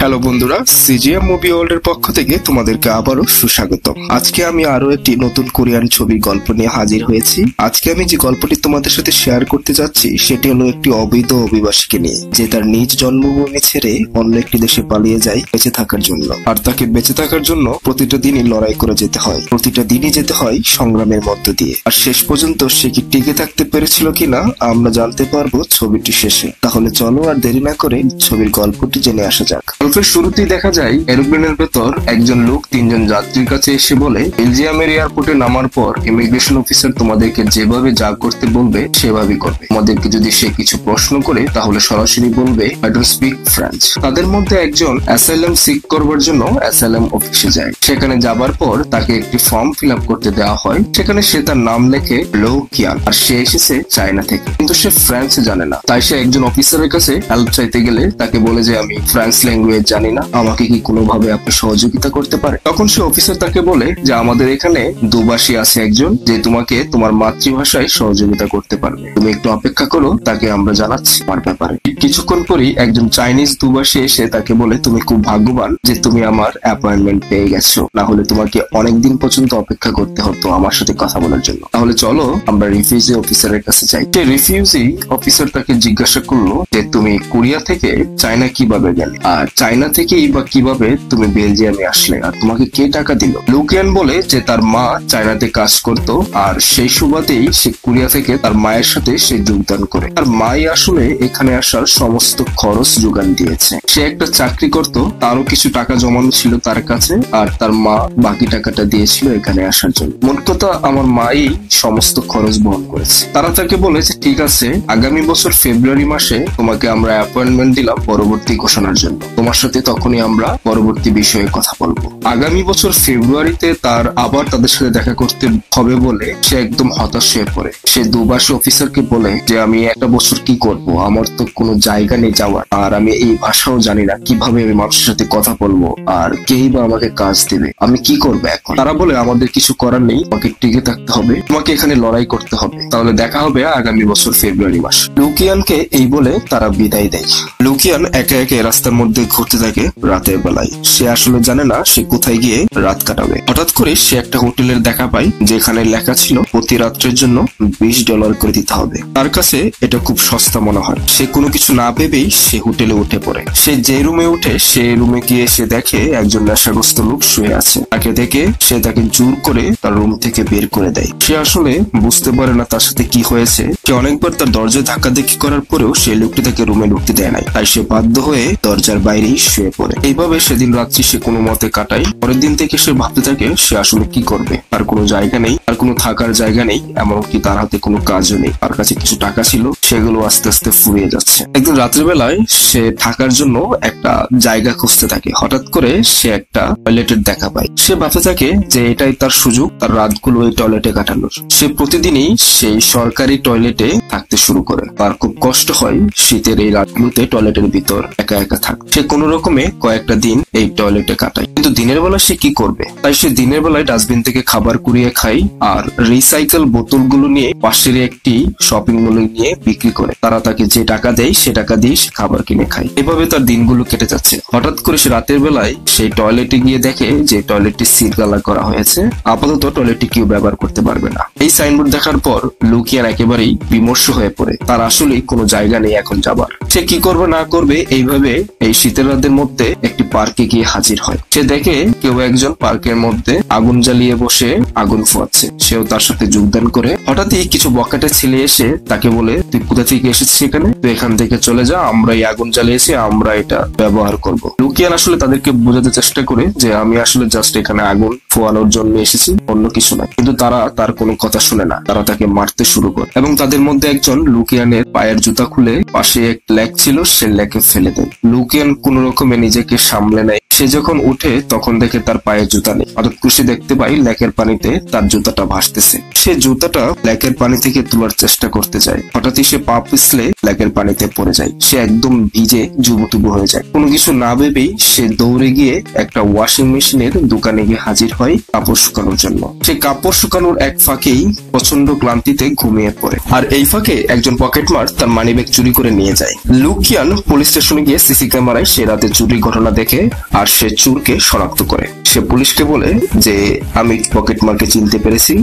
Hello বন্ধুরা, CGM movie ওয়ার্ল্ডের পক্ষ থেকে তোমাদেরকে আবারও সুস্বাগত। আজকে আমি আরো একটি নতুন কোরিয়ান ছবির গল্প নিয়ে হাজির হয়েছি। আজকে আমি যে গল্পটি তোমাদের সাথে শেয়ার করতে যাচ্ছি সেটি হলো একটি অবৈধ অভিবাসীকে নিয়ে, যে তার নিজ জন্মভূমি ছেড়ে অন্য একটি দেশে পালিয়ে যায় বেঁচে থাকার জন্য। আর তাকে বেঁচে থাকার জন্য প্রতিটা দিনই লড়াই করে যেতে হয়, প্রতিটা দিনই যেতে হয় সংগ্রামের মধ্য দিয়ে। আর শেষ পর্যন্ত সে কি টিকে থাকতে পেরেছিল কিনা আমরা জানতে পারবো ছবিটি শেষে। তাহলে চলো আর দেরি না করে ছবির গল্পটি জেনে আসা যাক। গল্পের শুরুতেই দেখা যায় এরোপ্লেনের ভেতর একজন লোক তিনজন যাত্রীর কাছে এসে বলে, বেলজিয়ামের এয়ারপোর্টে নামার পর ইমিগ্রেশন অফিসার তোমাদেরকে যেভাবে যা করতে বলবে সেভাবেই করবে। তোমাদেরকে যদি সে কিছু প্রশ্ন করে তাহলে সরাসরি বলবে আই ডোন্ট স্পিক ফ্রেঞ্চ। তাদের মধ্যে একজন অ্যাসাইলাম সিক করবার জন্য অ্যাসাইলাম অফিসে যায়। সেখানে যাবার পর তাকে একটি ফর্ম ফিল আপ করতে দেওয়া হয়। সেখানে সে তার নাম লেখে লো কিয়ান। আর সে এসেছে চায়না থেকে, কিন্তু সে ফ্রেঞ্চ জানে না। তাই সে একজন অফিসারের কাছে হেল্প চাইতে গেলে তাকে বলে যে আমি ফ্রেঞ্চ ল্যাঙ্গুয়েজ জানি না, আমাকে কি কোনোভাবে আপনি সহযোগিতা করতে পারে? তখন সে অফিসার তাকে বলে যে আমাদের এখানে দুভাষী আছে একজন, যে তোমাকে তোমার মাতৃভাষায় সহযোগিতা করতে পারবে। তুমি একটু অপেক্ষা করো, তাকে আমরা জানাচ্ছি আমার ব্যাপারে। কিছুক্ষণ পরই একজন চাইনিজ দুভাষী এসে তাকে বলে তুমি খুব ভাগ্যবান যে তুমি আমার অ্যাপয়েন্টমেন্ট পেয়ে গেছো, না হলে তোমাকে অনেকদিন পর্যন্ত অপেক্ষা করতে হতো আমার সাথে কথা বলার জন্য। তাহলে চলো আমরা রিফিউজি অফিসারের কাছে যাই। সে রিফিউজি অফিসার তাকে জিজ্ঞাসা করলো যে তুমি কোরিয়া থেকে চায়না কিভাবে গেলে, আর চায়না থেকেই বা কিভাবে তুমি বেলজিয়ামে আসলে, আর তোমাকে কে টাকা দিল? লুকিয়ান বলে যে তার মা চায়নাতে কাজ করত, আর সেই সুবাদেই সে কোরিয়া থেকে তার মায়ের সাথে সে যোগদান করে। তার মাই আসলে এখানে আসার সমস্ত খরচ যোগান দিয়েছে। সে একটা চাকরি করত, তারও কিছু টাকা জমানো ছিল তার কাছে, আর তার মা বাকি টাকাটা দিয়েছিল এখানে আসার জন্য। মোট কথা আমার মাই সমস্ত খরচ বহন করেছে। তারা তাকে বলেছে ঠিক আছে, আগামী বছর ফেব্রুয়ারি মাসে তোমাকে আমরা অ্যাপয়েন্টমেন্ট দিলাম পরবর্তী ঘোষণার জন্য, তোমার সাথে তখনই আমরা পরবর্তী বিষয়ে কথা বলবো। আগামী বছর ফেব্রুয়ারিতে তার আবার তাদের সাথে দেখা করতে হবে বলে সে একদম হতাশ হয়ে পড়ে। সে দুভাষী অফিসারকে বলে যে আমি একটা বছর কি করব, আমার তো কোনো জায়গা নেই যাওয়ার, আর আমি এই ভাষাও জানি না, কিভাবে আমি মানুষের সাথে কথা বলবো, আর কেই বা আমাকে কাজ দেবে, আমি কি করবো এখন? তারা বলে আমাদের কিছু করার নেই, তোমাকে টিকে থাকতে হবে, তোমাকে এখানে লড়াই করতে হবে, তাহলে দেখা হবে আগামী বছর ফেব্রুয়ারি মাস। লুকিয়ানকে এই বলে তারা বিদায় দেয়। লুকিয়ান একে একে রাস্তার মধ্যে ঘুরতে থাকে রাতের বেলায়। সে আসলে জানে না সে কোথায় গিয়ে রাত কাটাবে। হঠাৎ করে সে একটা হোটেলের দেখা পায় যেখানে লেখা ছিল প্রতি রাত্রের জন্য $20 করে দিতে হবে। তার কাছে এটা খুব সস্তা মনে হয়। সে কোনো কিছু না ভেবেই সে হোটেলে উঠে পড়ে। সে যে রুমে উঠে সে রুমে গিয়ে সে দেখে একজন নেশাগ্রস্ত লোক শুয়ে আছে। তাকে দেখে সে তাকে জোর করে তার রুম থেকে বের করে দেয়। সে আসলে বুঝতে পারে না তার সাথে কি হয়েছে। সে অনেকবার তার দরজায় ধাক্কাধাক্কি করার পরেও সে লোকটি তাকে রুমে ঢুকতে দেয় নাই। তাই সে বাধ্য হয়ে দরজার বাইরেই শুয়ে পড়ে। এইভাবে সেদিন রাত্রি সে কোনো মতে কাটায়। পরের দিন থেকে সে ভাবতে থাকে সে আসলে কি করবে। তার কোনো জায়গা নেই, আর কোনো থাকার জায়গা নেই, এমনকি তার হাতে কোনো কাজও নেই। তার কাছে কিছু টাকা ছিল, সেগুলো আস্তে আস্তে ফুরিয়ে যাচ্ছে। একদিন রাত্রিবেলায় সে থাকার জন্য একটা জায়গা খুঁজতে থাকে। হঠাৎ করে সে একটা টয়লেটের দেখা পায়। সে ভাবতে থাকে যে এটাই তার সুযোগ তার রাতগুলো এই টয়লেটে কাটানোর। সে প্রতিদিনই সেই সরকারি টয়লেটে থাকতে শুরু করে। তার খুব কষ্ট হয় শীতের এই রাতগুলোতে টয়লেটের ভিতর একা একা থাকে। সে কোনো রকমে কয়েকটা দিন এই টয়লেটে কাটায়। কিন্তু দিনের বেলা সে কি করবে? তাই সে দিনের বেলায় ডাস্টবিন থেকে খাবার কুড়িয়ে খায়, আর রিসাইকেল বোতলগুলো নিয়ে পাশের একটি শপিং মলে নিয়ে বিক্রি করে। তারা তাকে যে টাকা দেয় সে টাকা দিয়ে সে খাবার কিনে খায়। এভাবে তার দিনগুলো কেটে যাচ্ছে। হঠাৎ করে সে রাতের বেলায় সেই টয়লেটে গিয়ে দেখে যে টয়লেটটি সিল কালার করা হয়েছে, আপাতত টয়লেটটি কেউ ব্যবহার করতে পারবে না। এই সাইনবোর্ড দেখার পর লুকিয়ান একেবারেই বিমর্ষ হয়ে পড়ে। তার আসলেই কোনো জায়গা নেই এখন যাবার। সে কি করবে না করবে এইভাবে এই শীতের রাতের মধ্যে একটি পার্কে গিয়ে হাজির হয়। সে দেখে কেউ একজন পার্কের মধ্যে আগুন জ্বালিয়ে বসে আগুন ফোয়াচ্ছে। সেও তার সাথে যোগদান করে। হঠাৎই কিছু বকাটে ছেলে এসে তাকে বলে তুই কোথা থেকে এসেছিস এখানে, তুই এখান থেকে চলে যা, আমরা এই আগুন জ্বালিয়েছি, আমরা এটা ব্যবহার করব। লুকিয়ান আসলে তাদেরকে বোঝাতে চেষ্টা করে যে আমি আসলে জাস্ট এখানে আগুন ফোয়ানোর জন্য এসেছি, অন্য কিছু না। কিন্তু তারা তার কোনো কথা শুনে না। তারা তাকে মারতে শুরু করে এবং তাদের মধ্যে একজন লুকিয়ানের পায়ের জুতা খুলে পাশে এক ল্যাক ছিল সে ল্যাকে ফেলে দেয়। লুকিয়ান কোন রকমে নিজেকে সামলে নেয়। সে যখন উঠে তখন দেখে তার পায়ে জুতা নেই। হঠাৎ করে সে দেখতে পাই লেকের পানিতে তার জুতাটা ভাসতেছে। সে জুতাটা লেকের পানি থেকে তোলার চেষ্টা করতে যায়। হঠাৎই সে পা পিছলে লেকের পানিতে পড়ে যায়। সে একদম ভিজে জুবুটুবু হয়ে যায়। কোনো কিছু না ভেবেই সে দৌড়ে গিয়ে একটা ওয়াশিং মেশিনের দোকানে গিয়ে হাজির হয় কাপড় শুকানোর জন্য। সে কাপড় শুকানোর এক ফাঁকেই প্রচন্ড ক্লান্তিতে ঘুমিয়ে পড়ে। আর এই ফাঁকে একজন পকেটমার তার মানিব্যাগ চুরি করে নিয়ে যায়। লুকিয়ান পুলিশ স্টেশনে গিয়ে সিসি ক্যামেরায় সে রাতে চুরির ঘটনা দেখে আর সে চোরকে শনাক্ত করে। সে পুলিশকে বলে যে আমি পকেটমারকে চিনতে পেরেছি,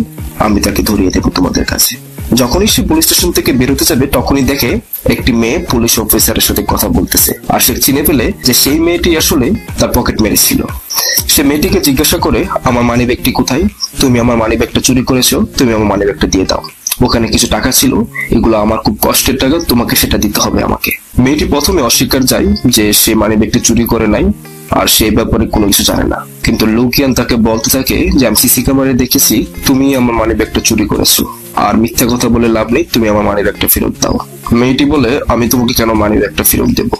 আমি তাকে ধরিয়ে দেবো তোমাদের কাছে। যখনই সে পুলিশ স্টেশন থেকে বেরোতে যাবে তখনই দেখে একটি মেয়ে পুলিশ অফিসারের সাথে কথা বলতেছে। আর সে চিনে ফেলে যে সেই মেয়েটি আসলে তার পকেট মেরেছিল। সে মেয়েটিকে জিজ্ঞাসা করে, আমার মানিব্যাগটি কোথায়? তুমি আমার মানিব্যাগটা চুরি করেছো, তুমি আমার মানিব্যাগটা দিয়ে দাও। ওখানে কিছু টাকা ছিল, এগুলো আমার খুব কষ্টের টাকা, তোমাকে সেটা দিতে হবে আমাকে। মেয়েটি প্রথমে অস্বীকার যায় যে সে মানিব্যাগটি চুরি করে নাই আর সে ব্যাপারে কোনো কিছু জানে না। কিন্তু লুকিয়ান তাকে বলতে থাকে যে আমি সিসি ক্যামেরায় দেখেছি তুমি আমার মানিব্যাগটা চুরি করেছো, আর মিথ্যা কথা বলে লাভ নেই, তুমি আমার মানিব্যাগটা ফেরত দাও। মেয়েটি বলে, আমি তোমাকে কেন মানিব্যাগটা ফেরত দেবো?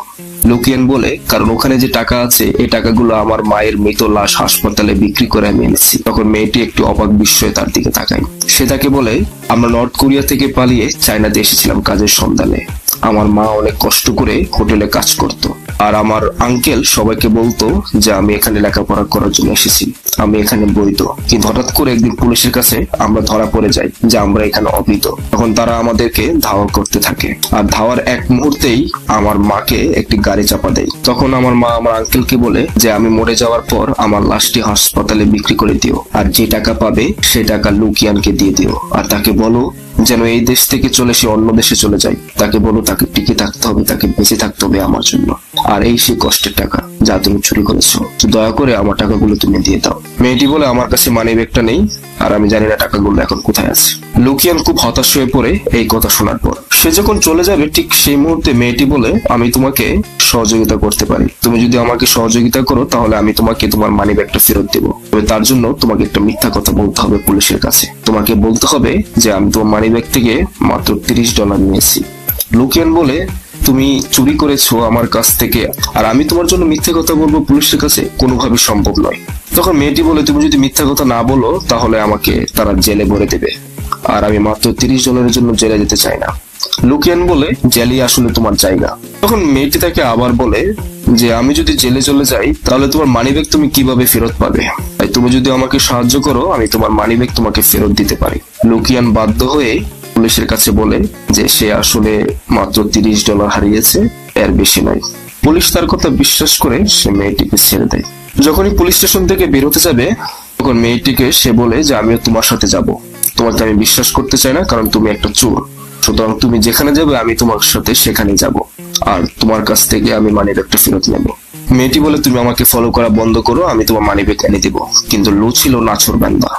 লুকিয়ান বলে, কারণ ওখানে যে টাকা আছে এই টাকাগুলো আমার মায়ের মৃত লাশ হাসপাতালে বিক্রি করে আমি এনেছি। তখন মেয়েটি একটু অবাক বিস্ময়ে তার দিকে তাকায়। সে তাকে বলে, আমরা নর্থ কোরিয়া থেকে পালিয়ে চায়নাতে এসেছিলাম কাজের সন্ধানে। আমার মা অনেক কষ্ট করে হোটেলে কাজ করত, আর আমার আঙ্কেল সবাইকে বলতো যে আমি এখানে লেখাপড়া করার জন্য এসেছি, আমি এখানে বৈধ। কিন্তু হঠাৎ করে একদিন পুলিশের কাছে আমরা ধরা পড়ে যাই যে আমরা এখানে অবৈধ। তখন তারা আমাদেরকে ধাওয়া করতে থাকে, আর ধাওয়ার এক মুহূর্তেই আমার মাকে একটি গাড়ি চাপা দেয়। তখন আমার মা আমার আঙ্কেলকে বলে যে আমি মরে যাওয়ার পর আমার লাশটি হাসপাতালে বিক্রি করে দিও, আর যে টাকা পাবে সে টাকা লুকিয়ানকে দিয়ে দিও, আর তাকে বলো যেন এই দেশ থেকে চলে সে অন্য দেশে চলে যায়। তাকে বলো তাকে টিকে থাকতে হবে, তাকে বেঁচে থাকতে হবে আমার জন্য। আর এই সেই কষ্টের টাকা যা তুমি চুরি করেছো, তো দয়া করে আমার টাকাগুলো তুমি দিয়ে দাও। মেয়েটি বলে, আমার কাছে মানিব্যাগটা নেই, আর আমি জানি না টাকাগুলো এখন কোথায় আছে। লুকিয়ান খুব হতাশ হয়ে পড়ে এই কথা শোনার পর। সে যখন চলে যাবে ঠিক সেই মুহূর্তে মেয়েটি বলে, আমি তোমাকে সহযোগিতা করতে পারি, তুমি যদি আমাকে সহযোগিতা করো তাহলে আমি তোমাকে তোমার মানিব্যাগটা ফেরত দেবো। তবে তার জন্য তোমাকে একটা মিথ্যা কথা বলতে হবে পুলিশের কাছে। তোমাকে বলতে হবে যে আমি তোমার মানিব্যাগ থেকে মাত্র $30 নিয়েছি। লুকিয়ান বলে, তুমি চুরি করেছো আমার কাছ থেকে, আর আমি তোমার জন্য মিথ্যা কথা বলবো পুলিশের কাছে? কোনোভাবেই সম্ভব নয়। তখন মেয়েটি বলে, তুমি যদি মিথ্যা কথা না বলো তাহলে আমাকে তারা জেলে ভরে দেবে, আর আমি মাত্র $30 জন্য জেলে যেতে চাই না। লুকিয়ান বলে, জেলই আসলে তোমার জায়গা। তখন মেয়েটি তাকে আবার বলে যে আমি যদি জেলে চলে যাই তাহলে তোমার মানিব্যাগ তুমি কিভাবে ফেরত পাবে? তাই তুমি যদি আমাকে সাহায্য করো আমি তোমার মানিব্যাগ তোমাকে ফেরত দিতে পারি। লুকিয়ান বাধ্য হয়ে পুলিশের কাছে বলে যে সে আসলে মাত্র $30 হারিয়েছে, এর বেশি নয়। পুলিশ তার কথা বিশ্বাস করে সে মেয়েটিকে ছেড়ে দেয়। যখনই পুলিশ স্টেশন থেকে বেরোতে যাবে তখন মেয়েটিকে সে বলে যে আমিও তোমার সাথে যাব, তোমাকে আমি বিশ্বাস করতে চাই না কারণ তুমি একটা চোর, সুতরাং তুমি যেখানে যাবে আমি তোমার সাথে সেখানে যাব, আর তোমার কাছ থেকে আমি মানিব্যাগটা ফেরত নেব। মেয়েটি বলে, তুমি আমাকে ফলো করা বন্ধ করো, আমি তোমার মানিব্যাগ এনে দিব। কিন্তু লু ছিল নাছোড়বান্দা,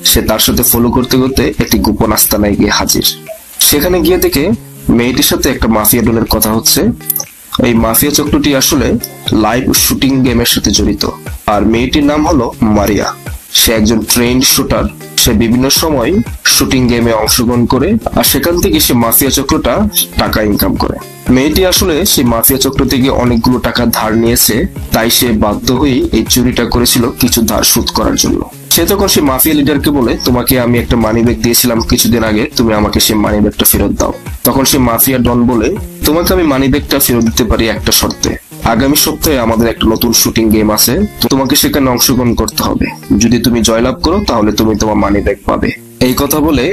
সে তার সাথে ফলো করতে করতে একটি গোপন আস্তানায় গিয়ে হাজির। সেখানে গিয়ে দেখে মেয়েটির সাথে একটা মাফিয়া ডনের কথা হচ্ছে। এই মাফিয়া চক্রটি আসলে লাইভ শুটিং গেমের সাথে জড়িত, আর মেয়েটির নাম হলো মারিয়া। সে একজন ট্রেন্ড শুটার, সে বিভিন্ন সময় শুটিং গেমে অংশগ্রহণ করে, আর সেখান থেকে সে মাফিয়া চক্রটা টাকা ইনকাম করে। মেয়েটি আসলে সেই মাফিয়া চক্র থেকে অনেকগুলো টাকা ধার নিয়েছে, তাই সে বাধ্য হয়ে এই চুরিটা করেছিল কিছু ধার শোধ করার জন্য। সে তখন সেই মাফিয়া লিডারকে বলে, তোমাকে আমি একটা মানিব্যাগ দিয়েছিলাম কিছুদিন আগে, তুমি আমাকে সেই মানিব্যাগটা ফেরত দাও। তখন সে মাফিয়া ডন বলে, তোমাকে আমি মানিব্যাগটা ফেরত দিতে পারি একটা শর্তে, আগামী সপ্তাহে আমাদের একটা নতুন শুটিং গেম আছে, তোমাকে সেখানে অংশগ্রহণ করতে হবে। যদি তুমি জয়লাভ করো তাহলে তুমি তোমার মানিব্যাগ পাবে। এই কথা বলে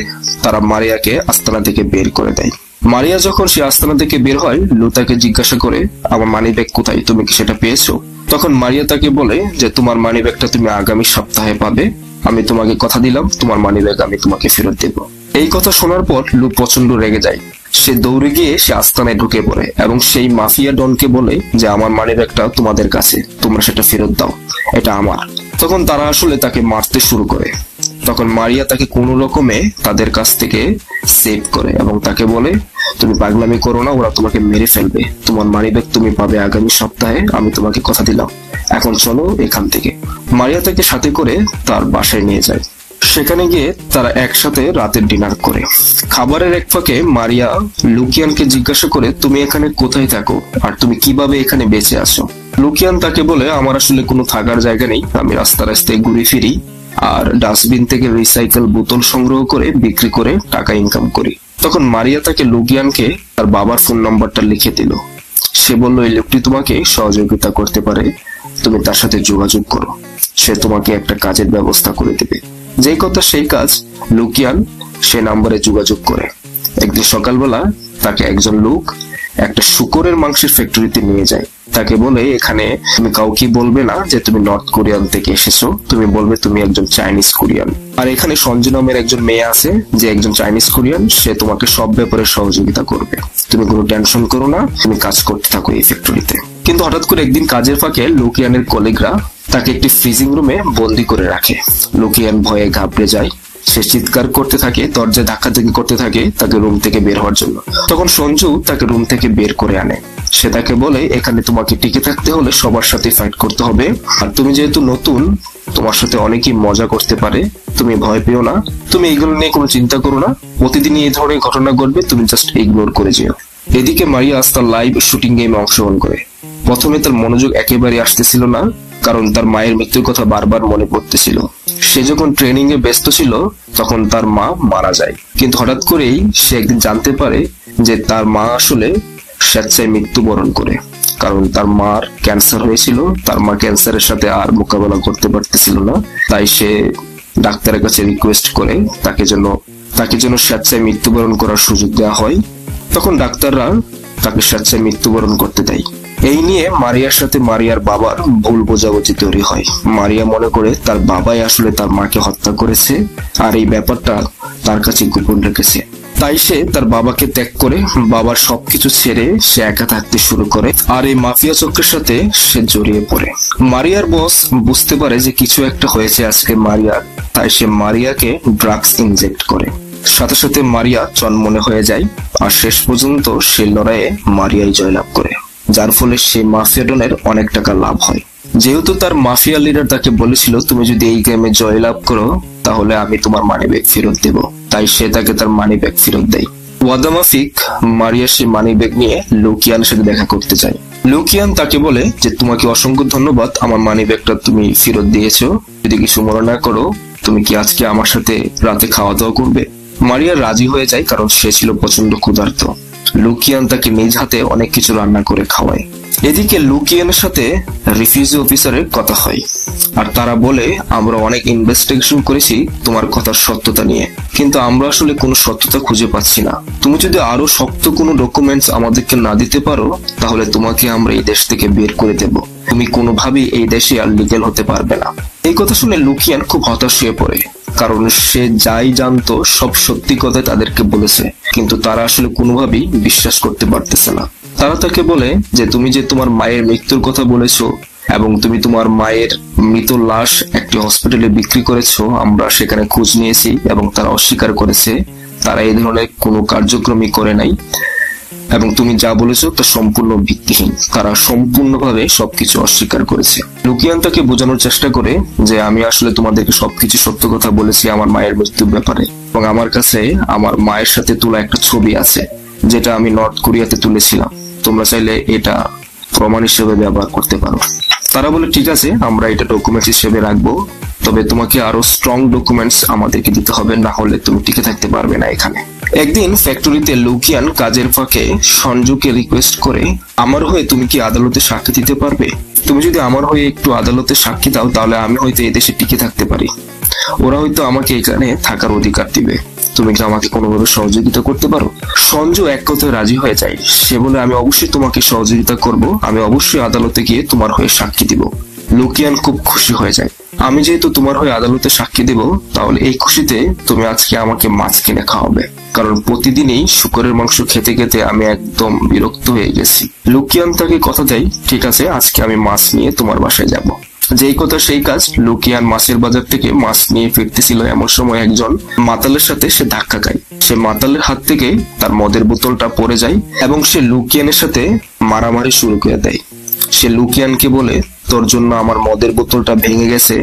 তারা মারিয়াকে আস্তানা থেকে বের করে দেয়। মারিয়া যখন সে আস্তানা থেকে বের হয় লু তাকে জিজ্ঞাসা করে, আমার মানিব্যাগ কোথায়, তুমি কি সেটা পেয়েছো? তখন মারিয়া তাকে বলে যে তোমার মানিব্যাগটা তুমি আগামী সপ্তাহে পাবে, আমি তোমাকে কথা দিলাম তোমার মানিব্যাগ আমি তোমাকে ফেরত দেব। এই কথা শোনার পর লু প্রচন্ড রেগে যায়। সে দৌড়ে গিয়ে সে আস্তানায় ঢুকে পড়ে এবং সেই মাফিয়া ডনকে বলে যে আমার মানিব্যাগটা তোমাদের কাছে, তোমরা সেটা ফেরত দাও, এটা আমার। তখন তারা আসলে তাকে মারতে শুরু করে। তখন মারিয়া তাকে কোনো রকমে তাদের কাছ থেকে সেভ করে এবং তাকে বলে, তুমি পাগলামি করো না, ওরা তোমাকে মেরে ফেলবে, তোমার মানিব্যাগ তুমি পাবে আগামী সপ্তাহে, আমি তোমাকে কথা দিলাম, এখন চলো এখান থেকে। মারিয়া তাকে সাথে করে তার বাসায় নিয়ে যায়। সেখানে গিয়ে তারা একসাথে রাতের ডিনার করে। খাবারের এক ফাঁকে মারিয়া লুকিয়ানকে জিজ্ঞাসা করে, তুমি এখানে কোথায় থাকো আর তুমি কিভাবে এখানে বেঁচে আসো? লুকিয়ান তাকে বলে, আমার আসলে কোনো থাকার জায়গা নেই, আমি রাস্তায় ঘুরে ফিরি আর ডাস্টবিন থেকে রিসাইকেল বোতল সংগ্রহ করে বিক্রি করে টাকা ইনকাম করি। তখন মারিয়া তাকে লুকিয়ানকে তার বাবার ফোন নাম্বারটা লিখে দিল। সে বলল, এই লোকটি তোমাকে সহযোগিতা করতে পারে, তুমি তার সাথে যোগাযোগ করো, সে তোমাকে একটা কাজের ব্যবস্থা করে দেবে। যেই কথা সেই কাজ, লুকিয়ান সে নাম্বারে যোগাযোগ করে। একদিন সকালবেলা তাকে একজন লোক একটা শূকরের মাংসের ফ্যাক্টরিতে নিয়ে যায়। তাকে বলে, এখানে তুমি কাউকে বলবে না যে তুমি নর্থ কোরিয়ান থেকে এসেছো, তুমি বলবে তুমি একজন চাইনিজ কোরিয়ান। আর এখানে সঞ্জু নামের একজন মেয়ে আছে যে একজন চাইনিজ কোরিয়ান, সে তোমাকে সব ব্যাপারে সহযোগিতা করবে, তুমি কোনো টেনশন করো না, তুমি কাজ করতে থাকো এই ফ্যাক্টরিতে। কিন্তু হঠাৎ করে একদিন কাজের ফাঁকে লুকিয়ানের কলিগরা তাকে একটি ফ্রিজিং রুমে বন্দি করে রাখে। লুকিয়ান ভয়ে ঘাবড়ে যায়, সে চিৎকার করতে থাকে, দরজায় ধাক্কাধাক্কি করতে থাকে তাকে রুম থেকে বের হওয়ার জন্য। তখন সঞ্জু তাকে রুম থেকে বের করে আনে। সে তাকে বলে, এখানে তোমাকে টিকে থাকতে হলে সবার সাথে ফাইট করতে হবে, আর তুমি যেহেতু নতুন, তোমার সাথে অনেকেই মজা করতে পারে, তুমি ভয় পেও না, তুমি এইগুলো নিয়ে কোনো চিন্তা করো না, প্রতিদিনই এই ধরনের ঘটনা ঘটবে, তুমি জাস্ট ইগনোর করে যেও। এদিকে মারিয়া তার লাইভ শুটিং গেমে অংশগ্রহণ করে। প্রথমে তার মনোযোগ একেবারে আসতেছিল না, কারণ তার মায়ের মৃত্যুর কথা বারবার মনে পড়তেছিল। সে যখন ট্রেনিং এ ব্যস্ত ছিল তখন তার মা মারা যায়। কিন্তু হঠাৎ করেই সে একদিন জানতে পারে যে তার মা আসলে স্বেচ্ছায় মৃত্যুবরণ করে, কারণ তার মার ক্যান্সার হয়েছিল। তার মা ক্যান্সারের সাথে আর মোকাবেলা করতে পারতেছিল না, তাই সে ডাক্তারের কাছে রিকোয়েস্ট করে তাকে যেন স্বেচ্ছায় মৃত্যুবরণ করার সুযোগ দেওয়া হয়। তখন ডাক্তাররা তাকে স্বেচ্ছায় মৃত্যুবরণ করতে দেয়। এই নিয়ে মারিয়ার সাথে মারিয়ার বাবার ভুল বোঝাবুঝি তৈরি হয়। মারিয়া মনে করে তার বাবাই আসলে তার মাকে হত্যা করেছে আর এই ব্যাপারটা তার কাছে গোপন রেখেছে। তাই সে তার বাবাকে ত্যাগ করে বাবার সবকিছু ছেড়ে সে একা থাকতে শুরু করে আর এই মাফিয়া চক্রের সাথে সে জড়িয়ে পড়ে। মারিয়ার বস বুঝতে পারে যে কিছু একটা হয়েছে আজকে মারিয়ার, তাই সে মারিয়াকে ড্রাগস ইনজেক্ট করে। সাথে সাথে মারিয়া চনমনে হয়ে যায় আর শেষ পর্যন্ত সে লড়াইয়ে মারিয়াই জয়লাভ করে, যার ফলে সে মাফিয়া ডনের অনেক টাকা লাভ হয়। যেহেতু তার মাফিয়া লিডার তাকে বলেছিল, তুমি যদি এই গেমে জয়লাভ করো তাহলে আমি তোমার মানি ব্যাগ ফেরত দেব, তাই সে তাকে তার মানি ব্যাগ ফেরত দেয়। ওয়াদা মাফিক মারিয়া সে মানি ব্যাগ নিয়ে লুকিয়ানের সাথে দেখা করতে যায়। লুকিয়ান তাকে বলে যে তোমাকে অসংখ্য ধন্যবাদ, আমার মানি ব্যাগটা তুমি ফেরত দিয়েছো, যদি কিছু মনে না করো তুমি কি আজকে আমার সাথে রাতে খাওয়া দাওয়া করবে? মারিয়া রাজি হয়ে যায়, কারণ সে ছিল প্রচন্ড ক্ষুধার্ত। লুকিয়ান তাকে নিজ হাতে অনেক কিছু রান্না করে খাওয়ায়। এদিকে লুকিয়ানের সাথে রিফিউজি অফিসারের কথা হয় আর তারা বলে, আমরা অনেক ইনভেস্টিগেশন করেছি তোমার কথার সত্যতা নিয়ে, কিন্তু আমরা আসলে কোনো সত্যতা খুঁজে পাচ্ছি না। তুমি যদি আরো শক্ত কোনো ডকুমেন্টস আমাদেরকে না দিতে পারো তাহলে তোমাকে আমরা এই দেশ থেকে বের করে দেব, তুমি কোনোভাবেই এই দেশে আর লিগ্যাল হতে পারবে না। এই কথা শুনে লুকিয়ান খুব হতাশ হয়ে পড়ে, কারণ সে যাই জানতো সব সত্যি কথা তাদেরকে বলেছে, কিন্তু তারা আসলে কোনোভাবেই বিশ্বাস করতে পারতেছে না। তারা তাকে বলে যে তুমি যে তোমার মায়ের মৃত্যুর কথা বলেছো এবং তুমি তোমার মায়ের মৃত লাশ একটি হসপিটালে বিক্রি করেছো, আমরা সেখানে খোঁজ নিয়েছি এবং তারা অস্বীকার করেছে তারা এই ধরনের কোনো কার্যক্রমই করে নাই এবং তুমি যা বলেছো তা সম্পূর্ণ ভিত্তিহীন, তারা সম্পূর্ণভাবে সবকিছু অস্বীকার করেছে। লুকিয়ান তাকে বোঝানোর চেষ্টা করে যে আমি আসলে তোমাদেরকে সবকিছু সত্য কথা বলেছি আমার মায়ের মৃত্যুর ব্যাপারে, এবং আমার কাছে আমার মায়ের সাথে তোলা একটা ছবি আছে যেটা আমি নর্থ কোরিয়াতে তুলেছিলাম, তোমরা চাইলে এটা প্রমাণ হিসেবে ব্যবহার করতে পারো। তারা বলে ঠিক আছে, আমরা এটা ডকুমেন্টস হিসেবে রাখবো, তবে তোমাকে আরো স্ট্রং ডকুমেন্টস আমাদেরকে দিতে হবে, না হলে তুমি টিকে থাকতে পারবে না এখানে। একদিন ফ্যাক্টরিতে লুকিয়ান কাজের ফাঁকে সঞ্জুকে রিকোয়েস্ট করে, আমার হয়ে তুমি কি আদালতে সাক্ষী দিতে পারবে? তুমি যদি আমার হয়ে একটু আদালতে সাক্ষী দাও তাহলে আমি হয়তো এই দেশে টিকে থাকতে পারি, ওরা হয়তো আমাকে এখানে থাকার অধিকার দিবে, তুমি কি আমাকে কোনোভাবে সহযোগিতা করতে পারো? সঞ্জু এক কথায় রাজি হয়ে যায়। সে বলে, আমি অবশ্যই তোমাকে সহযোগিতা করব, আমি অবশ্যই আদালতে গিয়ে তোমার হয়ে সাক্ষী দিব। লুকিয়ান খুব খুশি হয়ে যায়। আমি যেহেতু তোমার হয়ে আদালতে সাক্ষী দেব, তাহলে এই খুশিতে তুমি আজকে আমাকে মাছ কিনে খাওয়াবে, কারণ প্রতিদিনই শুকরের মাংস খেতে খেতে আমি একদম বিরক্ত হয়ে গেছি। লুকিয়ান তাকে কথা দেয়, ঠিক আছে আজকে আমি মাছ নিয়ে তোমার বাসায় যাব। যেই কথা সেই কাজ, লুকিয়ান মাছের বাজার থেকে মাছ নিয়ে ফিরতেছিল, এমন সময় একজন মাতালের সাথে সে ধাক্কা খায়। সে মাতালের হাত থেকে তার মদের বোতলটা পড়ে যায় এবং সে লুকিয়ানের সাথে মারামারি শুরু করে দেয়। সে লুকিয়ানকে বলে, তোর জন্য আমার মদের বোতলটা ভেঙে গেছে,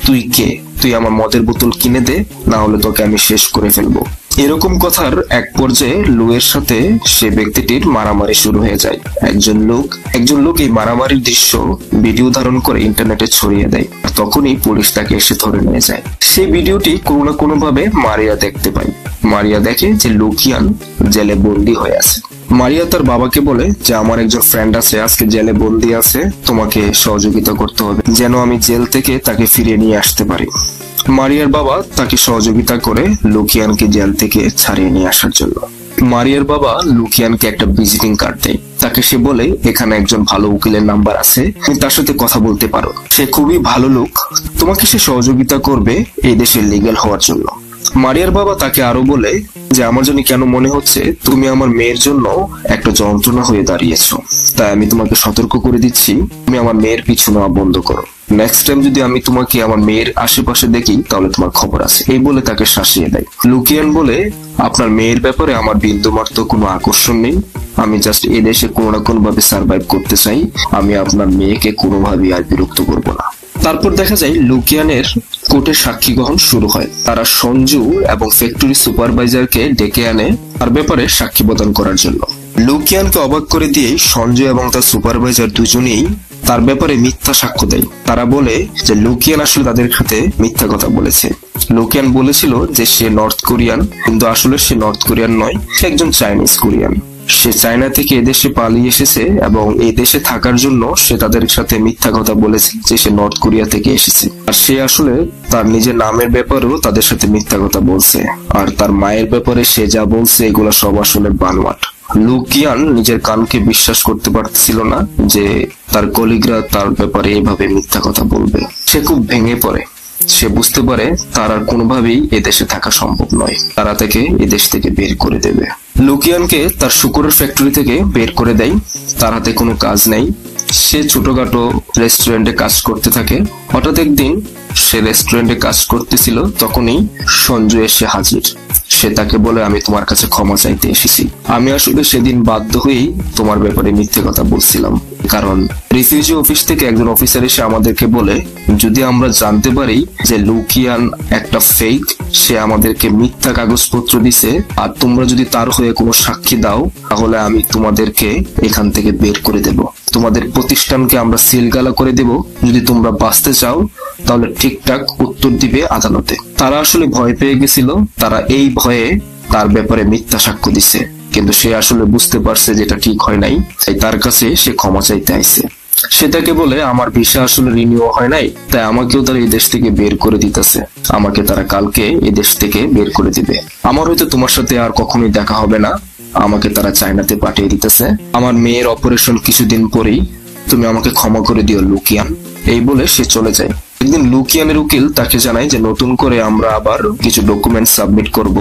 তুই কে? তুই আমার মদের বোতল কিনে দে, না হলে তোকে আমি শেষ করে ফেলবো। এরকম কথার এক পর্যায়ে লুয়ের সাথে সে ব্যক্তিটির মারামারি শুরু হয়ে যায়। একজন লোক এই মারামারির দৃশ্য ভিডিও ধারণ করে ইন্টারনেটে ছড়িয়ে দেয়। তখনই পুলিশ তাকে এসে ধরে নিয়ে যায়। সেই ভিডিওটি কোনো না কোনো ভাবে মারিয়া দেখতে পায়। মারিয়া দেখে যে লুকিয়ান জেলে বন্দী হয়ে আছে। মারিয়া তার বাবাকে বলে যে আমার একজন ফ্রেন্ড আছে, আজকে জেলে বন্দী আছে, তোমাকে সহযোগিতা করতে হবে যেন আমি জেল থেকে তাকে ফিরিয়ে নিয়ে আসতে পারি। মারিয়ার বাবা তাকে সহযোগিতা করে লুকিয়ানকে জেল থেকে ছাড়িয়ে নিয়ে আসার জন্য। মারিয়ার বাবা লুকিয়ানকে একটা ভিজিটিং কার্ড দেয়। তাকে সে বলে এখানে একজন ভালো উকিলের নাম্বার আছে, তুমি তার সাথে কথা বলতে পারো, সে খুবই ভালো লোক, তোমাকে সে সহযোগিতা করবে এই দেশে লিগ্যাল হওয়ার জন্য। মারিয়ার বাবা তাকে আরো বলে যে আমার জন্য কেন মনে হচ্ছে তুমি আমার মেয়ের জন্য একটা যন্ত্রণা হয়ে দাঁড়িয়েছো, তাই আমি তোমাকে সতর্ক করে দিচ্ছি তুমি আমার মেয়ের পিছু নেওয়া বন্ধ করো। নেক্সট টাইম যদি আমি তোমাকে আমার মেয়ের আশেপাশে দেখি তাহলে তোমার খবর আছে, এই বলে তাকে শাসিয়ে দেয়। লুকিয়ান বলে আপনার মেয়ের ব্যাপারে আমার বিন্দুমাত্র কোনো আকর্ষণ নেই, আমি জাস্ট এই দেশে কোনো না কোনো ভাবে সার্ভাইভ করতে চাই, আমি আপনার মেয়েকে কোনোভাবেই আর বিরক্ত করবো না। তারপর দেখা যায় লুকিয়ানের কোর্টে সাক্ষী গ্রহণ শুরু হয়। তারা সঞ্জু এবং ফ্যাক্টরি সুপারভাইজারকে ডেকে আনে তার ব্যাপারে সাক্ষী প্রদান করার জন্য। লুকিয়ানকে অবাক করে দিয়ে সঞ্জু এবং তার সুপারভাইজার দুজনেই তার ব্যাপারে মিথ্যা সাক্ষ্য দেয়। তারা বলে যে লুকিয়ান আসলে তাদের সাথে মিথ্যা কথা বলেছে। লুকিয়ান বলেছিল যে সে নর্থ কোরিয়ান, কিন্তু আসলে সে নর্থ কোরিয়ান নয়, সে একজন চাইনিজ কোরিয়ান। সে চায়না থেকে এদেশে পালিয়ে এসেছে এবং এই দেশে থাকার জন্য সে তাদের সাথে মিথ্যা কথা বলেছে যে সে নর্থ কোরিয়া থেকে এসেছে। আর সে আসলে তার নিজের নামের ব্যাপারেও তাদের সাথে মিথ্যা কথা বলছে, আর তার মায়ের ব্যাপারে সে যা বলছে এগুলো সব আসলে বানোয়াট। লুকিয়ান নিজের কানকে বিশ্বাস করতে পারছিল না যে তার কলিগরা তার ব্যাপারে এভাবে মিথ্যা কথা বলবে। সে খুব ভেঙে পড়ে। সে বুঝতে পারে তার আর কোনোভাবেই এদেশে থাকা সম্ভব নয়, তারা তাকে এদেশ থেকে বের করে দেবে। লুকিয়ানকে তার শুকরের ফ্যাক্টরি থেকে বের করে দেয়, তার হাতে কোনো কাজ নেই। সে ছোটখাটো রেস্টুরেন্টে কাজ করতে থাকে। হঠাৎ একদিন সে রেস্টুরেন্টে কাজ করতেছিল, তখনই সঞ্জু এসে হাজির। সে তাকে বলে আমি তোমার কাছে ক্ষমা চাইতে এসেছি, আমি আসলে সেদিন বাধ্য হয়েই তোমার ব্যাপারে মিথ্যে কথা বলছিলাম, কারণ রিফিউজি অফিস থেকে একজন অফিসার এসে আমাদেরকে বলে যদি আমরা জানতে পারি যে লুকিয়ান একটা ফেক, সে আমাদেরকে মিথ্যা কাগজপত্র দিছে, আর তোমরা যদি তার হয়ে কোনো সাক্ষী দাও তাহলে আমি তোমাদেরকে এখান থেকে বের করে দেব, তোমাদের প্রতিষ্ঠানকে আমরা সিলগালা করে দেব, যদি তোমরা বাঁচতে চাও তাহলে ঠিকঠাক উত্তর দিবে আদালতে। তারা আসলে ভয় পেয়ে গেছিল, তারা এই ভয়ে তার ব্যাপারে মিথ্যা সাক্ষ্য দিছে, কিন্তু সে আসলে বুঝতে পারছে যেটা ঠিক হয় নাই, তাই তার কাছে সে ক্ষমা চাইতে আইছে। সে তাকে বলে আমার ভিসা আসলে রিনিউ হয় নাই, তাই আমাকেও তারা এই দেশ থেকে বের করে দিতেছে, আমাকে তারা কালকে এই দেশ থেকে বের করে দিবে, আমার হয়তো তোমার সাথে আর কখনোই দেখা হবে না, আমাকে তারা চায়নাতে পাঠিয়ে দিতেছে, আমার মেয়ের অপারেশন কিছুদিন পরেই, তুমি আমাকে ক্ষমা করে দিও লুকিয়ান। এই বলে সে চলে যায়। একদিন লুকিয়ানের উকিল তাকে জানায় যে নতুন করে আমরা আবার কিছু ডকুমেন্ট সাবমিট করব,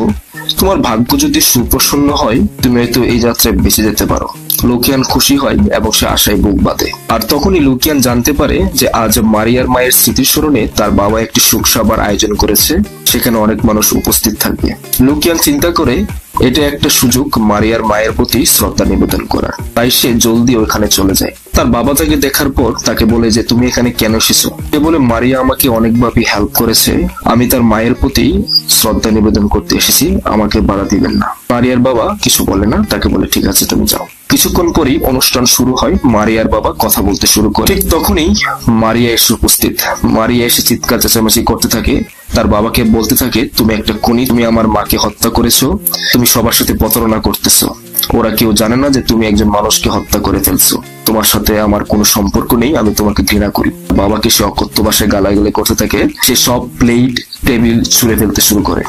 তোমার ভাগ্য যদি সুপ্রসন্ন হয় তুমি হয়তো এই যাত্রায় বেঁচে যেতে পারো। লুকিয়ান খুশি হয় এবং সে আশায় বুক বাঁধে। আর তখনই লুকিয়ান জানতে পারে যে আজ মারিয়ার মায়ের স্মৃতিস্মরণে তার বাবা একটি শোক সভার আয়োজন করেছে, সেখানে অনেক মানুষ উপস্থিত থাকবে। লুকিয়ান চিন্তা করে এটা একটা সুযোগ মারিয়ার মায়ের প্রতি শ্রদ্ধা নিবেদন করার, তাই সে জলদি ওখানে চলে যায়। তার বাবা তাকে দেখার পর তাকে বলে যে তুমি এখানে কেন এসেছো। সে বলে মারিয়া আমাকে অনেকভাবে হেল্প করেছে, আমি তার মায়ের প্রতি শ্রদ্ধা নিবেদন করতে এসেছি, আমাকে বাধা দিবেন না। মারিয়ার বাবা কিছু বলে না, তাকে বলে ঠিক আছে তুমি যাও। কিছুক্ষণ পরেই অনুষ্ঠান শুরু হয়, মারিয়ার বাবা কথা বলতে শুরু করে। ঠিক তখনই মারিয়া এসে উপস্থিত। মারিয়া এসে চিৎকার চেঁচামেচি করতে থাকে, তার বাবাকে বলতে থাকে তুমি একটা খুনি, তুমি আমার মাকে হত্যা করেছো, তুমি সবার সাথে প্রতারণা করতেছো, ওরা কেউ জানে না যে তুমি একজন মানুষকে হত্যা করে ফেলছো, তোমার সাথে আমার কোনো সম্পর্ক নেই, আমি তোমাকে ঘৃণা করি। বাবাকে সে অকথ্য ভাষায় গালাগালি করতে থাকে, সে সব প্লেট টেবিল ছুঁড়ে ফেলতে শুরু করে।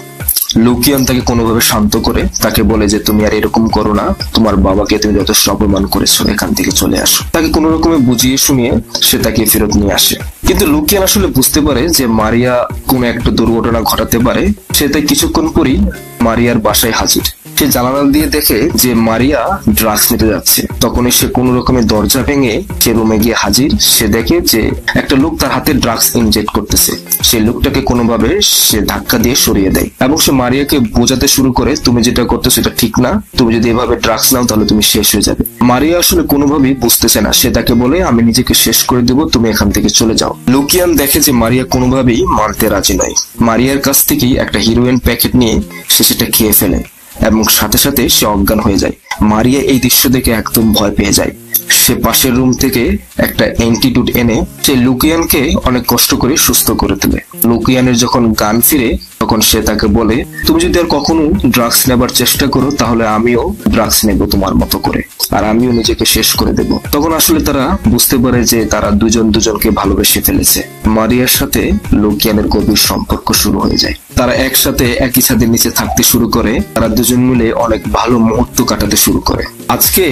লুকিয়ান তাকে কোনোভাবে শান্ত করে তাকে বলে যে তুমি আর এরকম করো না, তোমার বাবাকে তুমি যথেষ্ট অপমান করেছো, এখান থেকে চলে আসো। তাকে কোনো রকমে বুঝিয়ে শুনিয়ে সে তাকে ফেরত নিয়ে আসে। কিন্তু লুকিয়ান আসলে বুঝতে পারে যে মারিয়া কোনো একটা দুর্ঘটনা ঘটাতে পারে, সে তাই কিছুক্ষণ পরই মারিয়ার বাসায় হাজির। সে জানালা দিয়ে দেখে যে মারিয়া ড্রাগস নিতে যাচ্ছে। তখনই সে কোন রকমের দরজা ভেঙে সে রুমে গিয়ে হাজির। সে দেখে যে একটা লোক তার হাতে ড্রাগস ইনজেক্ট করতেছে। সেই লোকটাকে কোনোভাবে সে ধাক্কা দিয়ে সরিয়ে দেয় এবং সে মারিয়াকে বোঝাতে শুরু করে, তুমি যেটা করতেছো সেটা ঠিক না, তুমি যদি এভাবে ড্রাগস নাও তাহলে তুমি শেষ হয়ে যাবে। মারিয়া আসলে কোনোভাবেই বুঝতেছে না। সে তাকে বলে, আমি নিজেকে শেষ করে দেবো, তুমি এখান থেকে চলে যাও। লুকিয়ান দেখে যে মারিয়া কোনোভাবেই মানতে রাজি নয়। মারিয়ার কাছ থেকেই একটা হিরোইন প্যাকেট নিয়ে সে সেটা খেয়ে ফেলে এবং সাথে সাথে সে অজ্ঞান হয়ে যায়। মারিয়া এই দৃশ্য দেখে একদম ভয় পেয়ে যায়। সে পাশের রুম থেকে একটা অ্যান্টিডোট এনে সে লুকিয়ানকে অনেক কষ্ট করে সুস্থ করে তোলে। লুকিয়ানের যখন জ্ঞান ফিরে তখন সে তাকে বলে, তুমি যদি আর কখনো ড্রাগস নেবার চেষ্টা করো তাহলে আমিও ড্রাগস নেব তোমার মতো করে, আর আমিও নিজেকে শেষ করে দেব। তখন আসলে তারা বুঝতে পারে যে তারা দুজন দুজনকে ভালোবেসে ফেলেছে। মারিয়ার সাথে লুকিয়ানের গভীর সম্পর্ক শুরু হয়ে যায়। তারা একসাথে একই ছাদের নিচে থাকতে শুরু করে। তারা দুজন মিলে অনেক ভালো মুহূর্ত কাটাতে শুরু করে। আজকে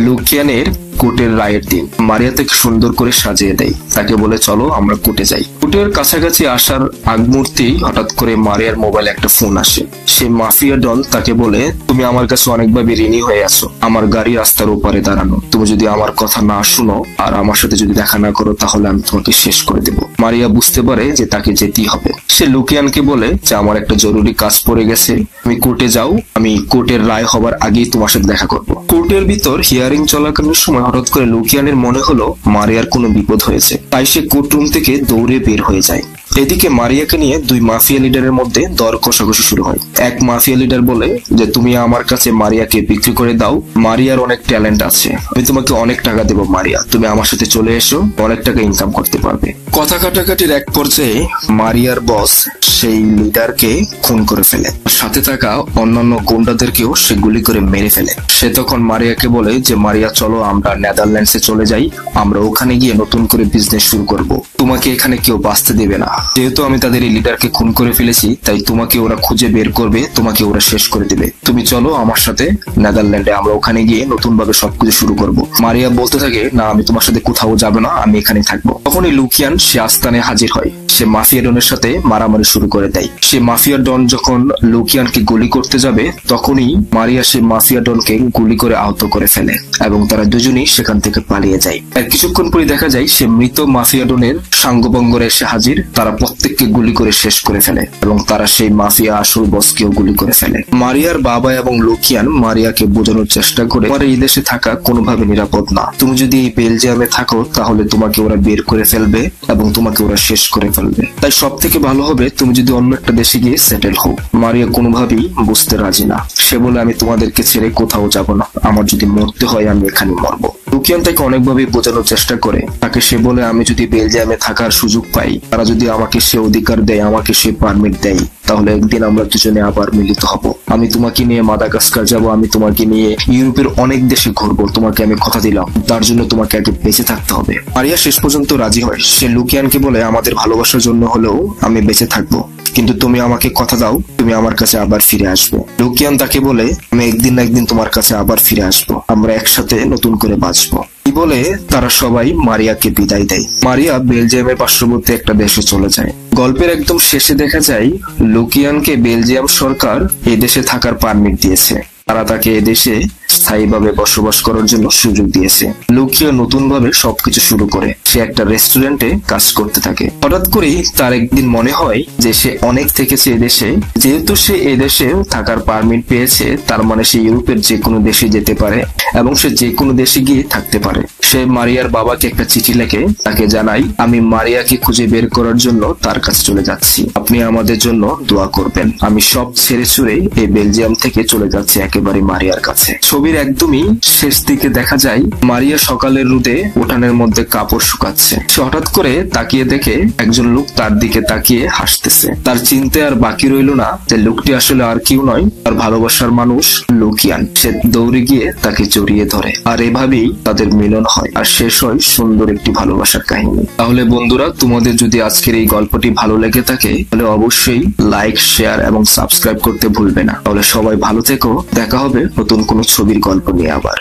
লুকিয়ানের কোর্টের রায়ের দিন। মারিয়া তাকে সুন্দর করে সাজিয়ে দেয়। তাকে বলে, চলো আমরা কোর্টে যাই। কোর্টের কাছাকাছি আসার আগ মুহূর্তে হঠাৎ করে মারিয়ার মোবাইলে একটা ফোন আসে। সে মাফিয়া ডন তাকে বলে, তুমি আমার কাছে অনেকভাবে ঋণী হয়ে আছো। আমার গাড়ি রাস্তার ওপারে দাঁড়ানো, তুমি যদি আমার কথা না শুনো আর আমার সাথে যদি দেখা না করো তাহলে আমি তোমাকে শেষ করে দেব। মারিয়া বুঝতে পারে যে তাকে যেতেই হবে। সে লুকিয়ানকে বলে যে আমার একটা জরুরি কাজ পড়ে গেছে, তুমি কোর্টে যাও, আমি কোর্টের রায় হবার আগেই তোমার সাথে দেখা করবো। কোর্টের ভিতর হিয়ারিং চলাকালীন সময় হঠাৎ করে লুকিয়ানের মনে হলো মারিয়ার কোনো বিপদ হয়েছে। তাই সে কোর্টরুম থেকে দৌড়ে বের হয়ে যায়। এদিকে মারিয়াকে নিয়ে দুই মাফিয়া লিডারের মধ্যে দর কষাকষি শুরু হয়। এক মাফিয়া লিডার বলে যে তুমি আমার কাছে মারিয়াকে বিক্রি করে দাও, মারিয়ার অনেক ট্যালেন্ট আছে, আমি তোমাকে অনেক টাকা দেবো মারিয়া, তুমি আমার সাথে চলে এসো, অনেক টাকা ইনকাম করতে পারবে। কথা কাটাকাটির এক পর্যায়ে মারিয়ার বস সেই লিডারকে খুন করে ফেলে। সাথে থাকা অন্যান্য গুন্ডাদেরকেও সে গুলি করে মেরে ফেলে। সে তখন মারিয়াকে বলে যে মারিয়া চলো আমরা নেদারল্যান্ডসে চলে যাই, আমরা ওখানে গিয়ে নতুন করে বিজনেস শুরু করব, তোমাকে এখানে কেউ বাঁচতে দেবে না। যেহেতু আমি তাদের এই লিডারকে খুন করে ফেলেছি তাই তোমাকে ওরা খুঁজে বের করবে, তোমাকে ওরা শেষ করে দেবে, তুমি চলো আমার সাথে নেদারল্যান্ডে, আমরা ওখানে গিয়ে নতুন ভাবে সবকিছু শুরু করব। মারিয়া বলতে থাকে, না আমি তোমার সাথে কোথাও যাবো না, আমি এখানেই থাকবো। তখনই লুকিয়ান সে আস্তানে হাজির হয়। সে মাফিয়া ডনের সাথে মারামারি শুরু করে দেয়। সে মাফিয়া ডন যখন লুকিয়ানকে গুলি করতে যাবে তখনই মারিয়া সে মাফিয়া ডনকে গুলি করে আহত করে ফেলে এবং তারা দুজনেই সেখান থেকে পালিয়ে যায়। আর কিছুক্ষণ পরে দেখা যায় সে মৃত মাফিয়া ডনের সাঙ্গবঙ্গরে এসে হাজির। তারা প্রত্যেককে গুলি করে শেষ করে ফেলে এবং তারা সেই মাফিয়া আসল বসকেও গুলি করে ফেলে। মারিয়ার বাবা এবং লুকিয়ান মারিয়াকে বোঝানোর চেষ্টা করে, তোমার এই দেশে থাকা কোনোভাবে নিরাপদ না, তুমি যদি এই বেলজিয়ামে থাকো তাহলে তোমাকে ওরা বের করে ফেলবে এবং তোমাকে ওরা শেষ করে ফেলবে, তাই সব থেকে ভালো হবে তুমি যদি অন্য একটা দেশে গিয়ে সেটেল হও। মারিয়া কোনোভাবেই বুঝতে রাজি না। সে বলে, আমি তোমাদেরকে ছেড়ে কোথাও যাব না, আমার যদি মরতে হয় আমি এখানে মরবো। লুকিয়ান তাকে অনেকভাবে বোঝানোর চেষ্টা করে। তাকে সে বলে, আমি যদি বেলজিয়ামে থাকার সুযোগ পাই, তারা যদি আমাকে সে অধিকার দেয়, আমাকে সে পারমিট দেয়, তাহলে একদিন আমরা দুজনে আবার মিলিত হব। আমি তোমাকে নিয়ে মাদাগাস্কার যাব, আমি তোমাকে নিয়ে ইউরোপের অনেক দেশে ঘুরবো, তোমাকে আমি কথা দিলাম, তার জন্য তোমাকে আগে বেঁচে থাকতে হবে। মারিয়া শেষ পর্যন্ত রাজি হয়। সে লুকিয়ানকে বলে, আমাদের ভালোবাসার জন্য হলেও আমি বেঁচে থাকবো, কিন্তু তুমি আমাকে কথা দাও তুমি আমার কাছে আবার ফিরে আসবে। লুকিয়ান তাকে বলে, আমি একদিন না একদিন তোমার কাছে আবার ফিরে আসবো, আমরা একসাথে নতুন করে বাঁচবো। এই বলে তারা সবাই মারিয়াকে বিদায় দেয়। মারিয়া বেলজিয়ামের পার্শ্ববর্তী একটা দেশে চলে যায়। গল্পের একদম শেষে দেখা যায় লুকিয়ানকে বেলজিয়াম সরকার এই দেশে থাকার পারমিট দিয়েছে। তারা তাকে এদেশে স্থায়ীভাবে বসবাস করার জন্য সুযোগ দিয়েছে। লুকিয়ান নতুন ভাবে সবকিছু শুরু করে। সে একটা রেস্টুরেন্টে কাজ করতে থাকে। হঠাৎ করেই তার একদিন মনে হয় যে সে অনেক থেকেছে এদেশে, যেহেতু সে এদেশে থাকার পারমিট পেয়েছে তার মানে সে ইউরোপের যে কোনো দেশে যেতে পারে এবং সে যে কোনো দেশে গিয়ে থাকতে পারে। সে মারিয়ার বাবাকে একটা চিঠি লেখে তাকে জানাই, আমি মারিয়াকে খুঁজে বের করার জন্য তার কাছে চলে যাচ্ছি, আপনি আমাদের জন্য দোয়া করবেন। আমি সব ছেড়ে ছুড়ে এই বেলজিয়াম থেকে চলে যাচ্ছি একেবারে মারিয়ার কাছে। ছবির একদমই শেষ দিকে দেখা যায় মারিয়া সকালের রোদে উঠানের মধ্যে কাপড় শুকাচ্ছে। সে হঠাৎ করে তাকিয়ে দেখে একজন লোক তার দিকে তাকিয়ে হাসতেছে। তার চিনতে আর বাকি রইল না যে লোকটি আসলে আর কেউ নয়, তার ভালোবাসার মানুষ লুকিয়ান। সে দৌড়ে গিয়ে তাকে জড়িয়ে ধরে আর এভাবেই তাদের মিলন হয় আর শেষ হয় সুন্দর একটি ভালোবাসার কাহিনী। তাহলে বন্ধুরা, তোমাদের যদি আজকের এই গল্পটি ভালো লেগে থাকে তাহলে অবশ্যই লাইক, শেয়ার এবং সাবস্ক্রাইব করতে ভুলবে না। তাহলে সবাই ভালো থেকো, দেখা হবে নতুন কোনো ছবির গল্প নিয়ে আবার।